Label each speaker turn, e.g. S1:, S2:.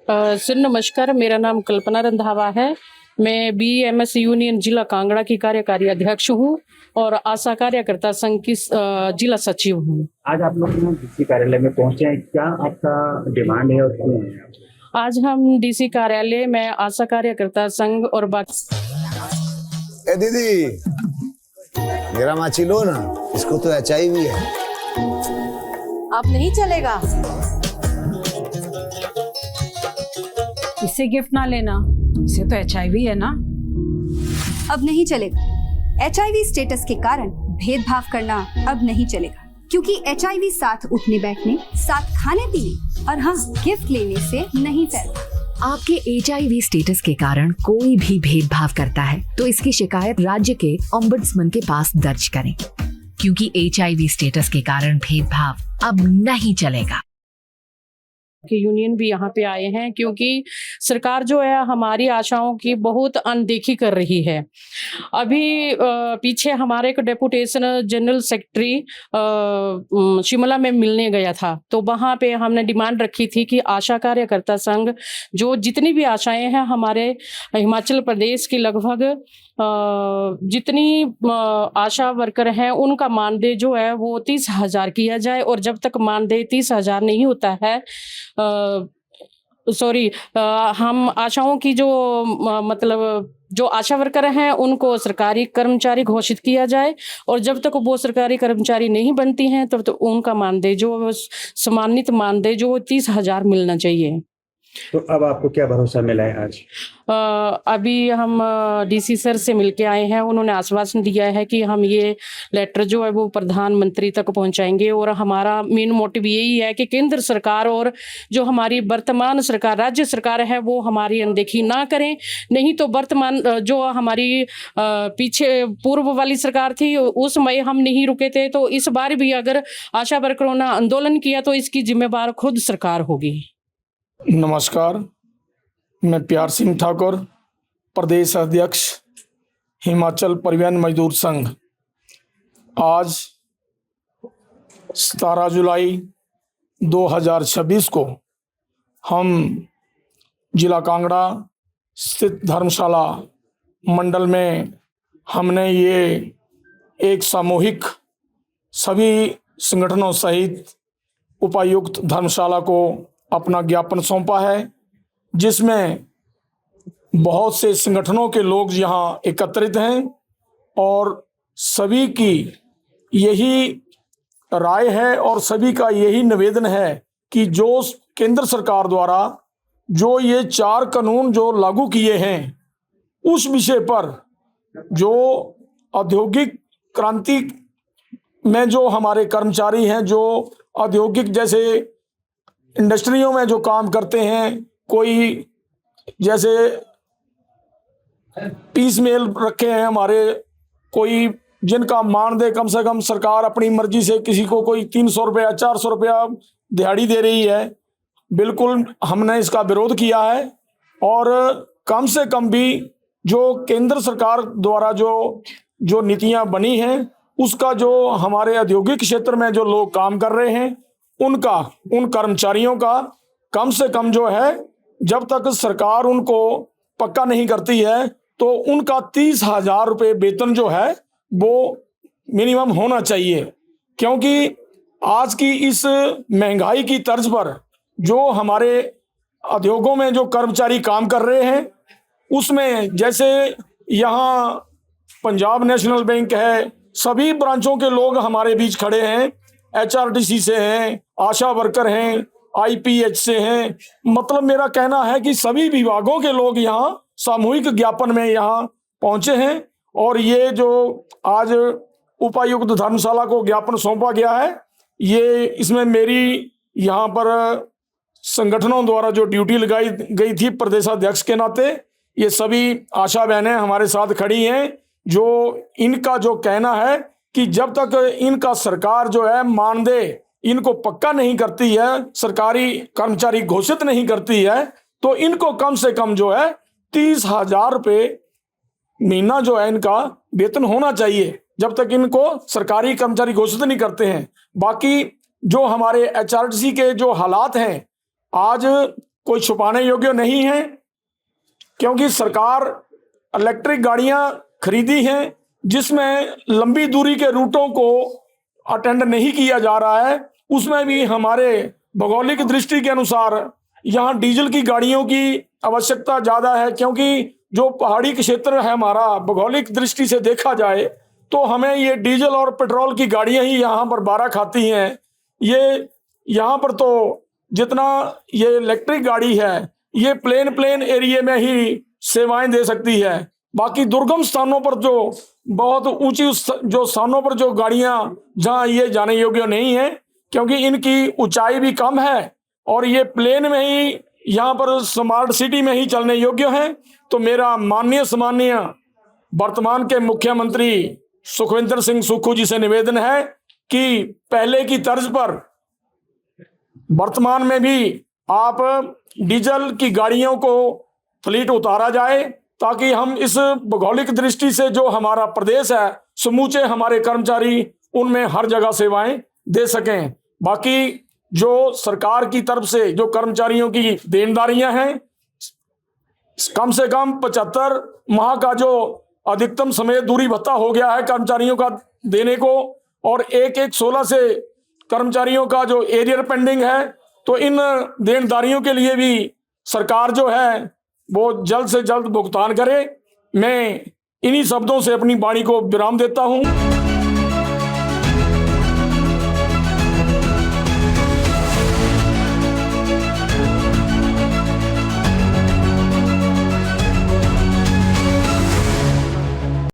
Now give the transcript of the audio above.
S1: Sir नमस्कार, मेरा नाम कल्पना रंधावा है। मैं बीएमएस यूनियन जिला कांगड़ा की कार्यकारी अध्यक्ष हूँ और आशा कार्यकर्ता संघ की जिला सचिव हूँ।
S2: आज आप लोग डीसी कार्यालय में पहुंचे हैं, क्या आपका डिमांड है और क्यों है?
S1: आज हम डीसी कार्यालय में आशा कार्यकर्ता संघ और बाकी
S3: ए दीदी, मेरा माची लो ना, इसको तो HIV है।
S4: अब नहीं चलेगा।
S5: इससे गिफ्ट ना लेना, इसे तो HIV है ना।
S4: अब नहीं चलेगा। HIV स्टेटस के कारण भेदभाव करना अब नहीं चलेगा, क्योंकि HIV साथ उठने बैठने, साथ खाने पीने और हाँ गिफ्ट लेने से नहीं फैलता।
S6: आपके HIV स्टेटस के कारण कोई भी भेदभाव करता है तो इसकी शिकायत राज्य के ओम्बुड्समैन के पास दर्ज करें, क्योंकि HIV स्टेटस के कारण भेदभाव अब नहीं चलेगा।
S1: की यूनियन भी यहाँ पे आए हैं, क्योंकि सरकार जो है हमारी आशाओं की बहुत अनदेखी कर रही है। अभी पीछे हमारे एक डेपुटेशन जनरल सेक्रेटरी शिमला में मिलने गया था, तो वहाँ पे हमने डिमांड रखी थी कि आशा कार्यकर्ता संघ जो जितनी भी आशाएं हैं हमारे हिमाचल प्रदेश की लगभग जितनी आशा वर्कर हैं उनका मानदेय जो है वो 30,000 किया जाए, और जब तक मानदेय 30,000 नहीं होता है हम आशाओं की जो मतलब जो आशा वर्कर हैं उनको सरकारी कर्मचारी घोषित किया जाए, और जब तक वो सरकारी कर्मचारी नहीं बनती हैं तब तो उनका मानदेय जो सम्मानित मानदेय जो 30,000 मिलना चाहिए।
S2: तो अब आपको क्या भरोसा मिला है आज?
S1: अभी हम डीसी सर से मिलके आए हैं। उन्होंने आश्वासन दिया है कि हम ये लेटर जो है वो प्रधानमंत्री तक पहुंचाएंगे, और हमारा मेन मोटिव यही है कि केंद्र सरकार और जो हमारी वर्तमान सरकार राज्य सरकार है वो हमारी अनदेखी ना करें। नहीं तो वर्तमान जो हमारी पीछे पूर्व वाली सरकार थी उस समय हम नहीं रुके थे, तो इस बार भी अगर आशा वर्करों ने आंदोलन किया तो इसकी जिम्मेवार खुद सरकार होगी।
S7: नमस्कार, मैं प्यार सिंह ठाकुर, प्रदेश अध्यक्ष हिमाचल परिवहन मजदूर संघ। आज 17 जुलाई 2026 को हम जिला कांगड़ा स्थित धर्मशाला मंडल में हमने ये एक सामूहिक सभी संगठनों सहित उपायुक्त धर्मशाला को अपना ज्ञापन सौंपा है, जिसमें बहुत से संगठनों के लोग यहाँ एकत्रित हैं और सभी की यही राय है और सभी का यही निवेदन है कि जो केंद्र सरकार द्वारा जो ये 4 कानून जो लागू किए हैं उस विषय पर जो औद्योगिक क्रांति में जो हमारे कर्मचारी हैं, जो औद्योगिक जैसे इंडस्ट्रियों में जो काम करते हैं, कोई जैसे पीस मेल रखे हैं हमारे, कोई जिनका मानदेय कम से कम सरकार अपनी मर्जी से किसी को कोई 300 रुपया 400 रुपया दिहाड़ी दे रही है, बिल्कुल हमने इसका विरोध किया है। और कम से कम भी जो केंद्र सरकार द्वारा जो नीतियां बनी हैं उसका जो हमारे औद्योगिक क्षेत्र में जो लोग काम कर रहे हैं उन कर्मचारियों का कम से कम जो है, जब तक सरकार उनको पक्का नहीं करती है तो उनका 30,000 रुपये वेतन जो है वो मिनिमम होना चाहिए। क्योंकि आज की इस महंगाई की तर्ज पर जो हमारे उद्योगों में जो कर्मचारी काम कर रहे हैं उसमें जैसे यहाँ पंजाब नेशनल बैंक है, सभी ब्रांचों के लोग हमारे बीच खड़े हैं, HRTC से हैं, आशा वर्कर हैं, IPH से हैं। मतलब मेरा कहना है कि सभी विभागों के लोग यहाँ सामूहिक ज्ञापन में यहाँ पहुंचे हैं, और ये जो आज उपायुक्त धर्मशाला को ज्ञापन सौंपा गया है, ये इसमें मेरी यहाँ पर संगठनों द्वारा जो ड्यूटी लगाई गई थी प्रदेशाध्यक्ष के नाते, ये सभी आशा बहनें हमारे साथ खड़ी हैं, जो इनका जो कहना है कि जब तक इनका सरकार जो है मानदेय इनको पक्का नहीं करती है, सरकारी कर्मचारी घोषित नहीं करती है, तो इनको कम से कम जो है 30,000 रुपये महीना जो है इनका वेतन होना चाहिए, जब तक इनको सरकारी कर्मचारी घोषित नहीं करते हैं। बाकी जो हमारे HRTC के जो हालात हैं, आज कोई छुपाने योग्य नहीं है, क्योंकि सरकार इलेक्ट्रिक गाड़ियां खरीदी हैं जिसमें लंबी दूरी के रूटों को अटेंड नहीं किया जा रहा है। उसमें भी हमारे भौगोलिक दृष्टि के अनुसार यहाँ डीजल की गाड़ियों की आवश्यकता ज़्यादा है, क्योंकि जो पहाड़ी क्षेत्र है हमारा, भौगोलिक दृष्टि से देखा जाए तो हमें ये डीजल और पेट्रोल की गाड़ियां ही यहाँ पर बारह खाती हैं। ये यहाँ पर तो जितना ये इलेक्ट्रिक गाड़ी है ये प्लेन एरिया में ही सेवाएं दे सकती है। बाकी दुर्गम स्थानों पर जो बहुत ऊंची जो स्थानों पर जो गाड़ियां जहां ये जाने योग्य नहीं है, क्योंकि इनकी ऊंचाई भी कम है और ये प्लेन में ही यहाँ पर स्मार्ट सिटी में ही चलने योग्य है। तो मेरा माननीय सम्माननीय वर्तमान के मुख्यमंत्री सुखविंदर सिंह सुक्खू जी से निवेदन है कि पहले की तर्ज पर वर्तमान में भी आप डीजल की गाड़ियों को फ्लीट उतारा जाए, ताकि हम इस भौगोलिक दृष्टि से जो हमारा प्रदेश है समूचे हमारे कर्मचारी उनमें हर जगह सेवाएं दे सकें। बाकी जो सरकार की तरफ से जो कर्मचारियों की देनदारियां हैं, कम से कम 75 माह का जो अधिकतम समय दूरी भत्ता हो गया है कर्मचारियों का देने को, और 1/16 से कर्मचारियों का जो एरियर पेंडिंग है, तो इन देनदारियों के लिए भी सरकार जो है वो जल्द से जल्द भुगतान करे। मैं इन्हीं शब्दों से अपनी वाणी को विराम देता हूं।